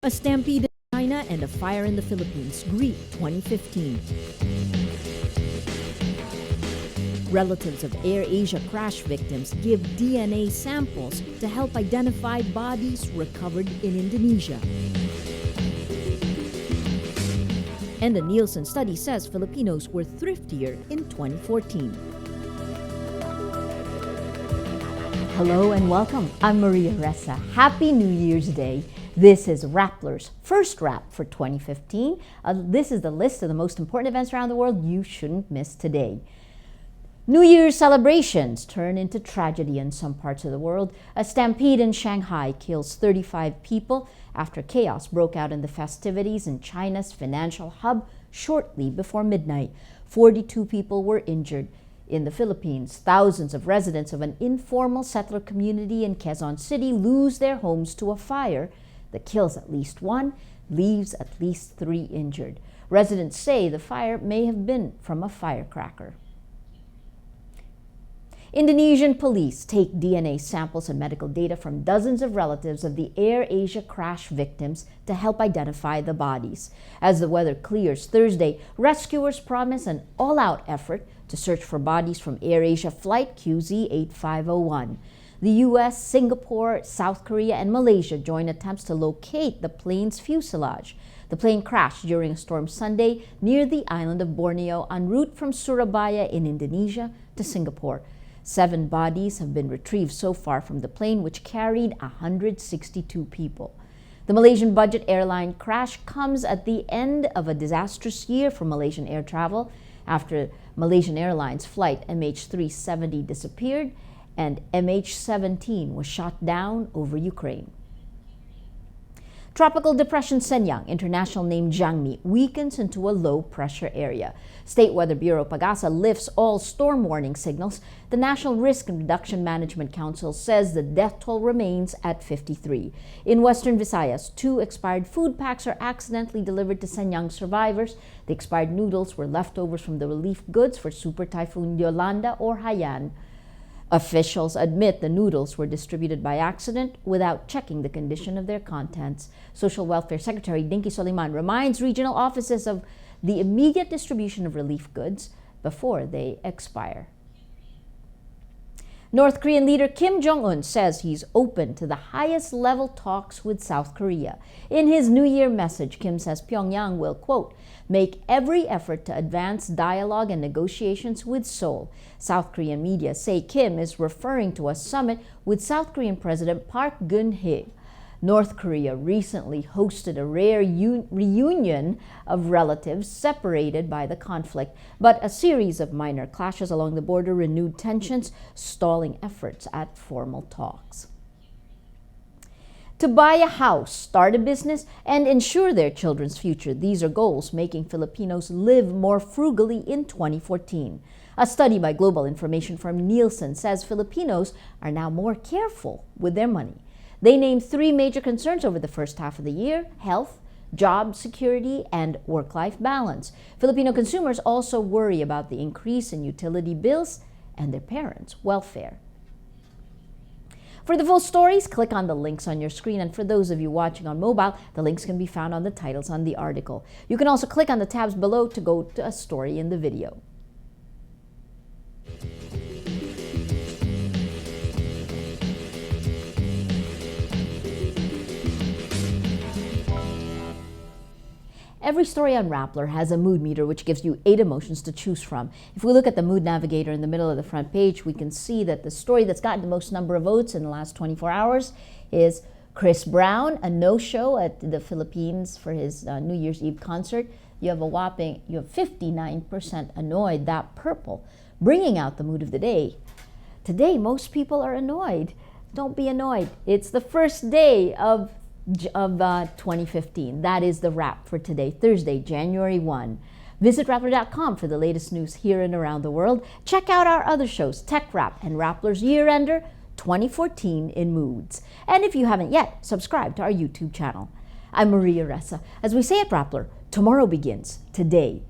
A stampede in China and a fire in the Philippines greet 2015. Relatives of AirAsia crash victims give DNA samples to help identify bodies recovered in Indonesia. And a Nielsen study says Filipinos were thriftier in 2014. Hello and welcome. I'm Maria Ressa. Happy New Year's Day. This is Rappler's first wrap for 2015. This is the list of the most important events around the world you shouldn't miss today. New Year's celebrations turn into tragedy in some parts of the world. A stampede in Shanghai kills 35 people after chaos broke out in the festivities in China's financial hub shortly before midnight. 42 people were injured. In the Philippines, thousands of residents of an informal settler community in Quezon City lose their homes to a fire that kills at least one, leaves at least 3 injured. Residents say the fire may have been from a firecracker. Indonesian police take DNA samples and medical data from dozens of relatives of the AirAsia crash victims to help identify the bodies. As the weather clears Thursday, rescuers promise an all-out effort to search for bodies from AirAsia flight QZ8501. The US, Singapore, South Korea, and Malaysia join attempts to locate the plane's fuselage. The plane crashed during a storm Sunday near the island of Borneo en route from Surabaya in Indonesia to Singapore. 7 bodies have been retrieved so far from the plane, which carried 162 people. The Malaysian budget airline crash comes at the end of a disastrous year for Malaysian air travel after Malaysian Airlines flight MH370 disappeared and MH17 was shot down over Ukraine. Tropical Depression SENIANG, international name Jiangmi, weakens into a low-pressure area. State Weather Bureau Pagasa lifts all storm warning signals. The National Risk and Reduction Management Council says the death toll remains at 53. In Western Visayas, 2 expired food packs are accidentally delivered to SENIANG survivors. The expired noodles were leftovers from the relief goods for Super Typhoon Yolanda or Haiyan. Officials admit the noodles were distributed by accident without checking the condition of their contents. Social Welfare Secretary Dinky Soliman reminds regional offices of the immediate distribution of relief goods before they expire. North Korean leader Kim Jong-Un says he's open to the highest level talks with South Korea. In his New Year message, Kim says Pyongyang will, quote, make every effort to advance dialogue and negotiations with Seoul. South Korean media say Kim is referring to a summit with South Korean President Park Geun-hye. North Korea recently hosted a rare reunion of relatives separated by the conflict, but a series of minor clashes along the border renewed tensions, stalling efforts at formal talks. To buy a house, start a business, and ensure their children's future. These are goals making Filipinos live more frugally in 2014. A study by global information firm Nielsen says Filipinos are now more careful with their money. They named 3 major concerns over the first half of the year: health, job security, and work-life balance. Filipino consumers also worry about the increase in utility bills and their parents' welfare. For the full stories, click on the links on your screen, and for those of you watching on mobile, the links can be found on the titles on the article. You can also click on the tabs below to go to a story in the video. Every story on Rappler has a mood meter which gives you 8 emotions to choose from. If we look at the mood navigator in the middle of the front page, we can see that the story that's gotten the most number of votes in the last 24 hours is Chris Brown, a no-show at the Philippines for his New Year's Eve concert. You have 59% annoyed, that purple, bringing out the mood of the day. Today, most people are annoyed. Don't be annoyed. It's the first day of 2015. That is the wrap for today, Thursday, January 1. Visit Rappler.com for the latest news here and around the world. Check out our other shows, Tech Wrap and Rappler's Year-Ender 2014 in Moods. And if you haven't yet, subscribe to our YouTube channel. I'm Maria Ressa. As we say at Rappler, tomorrow begins today.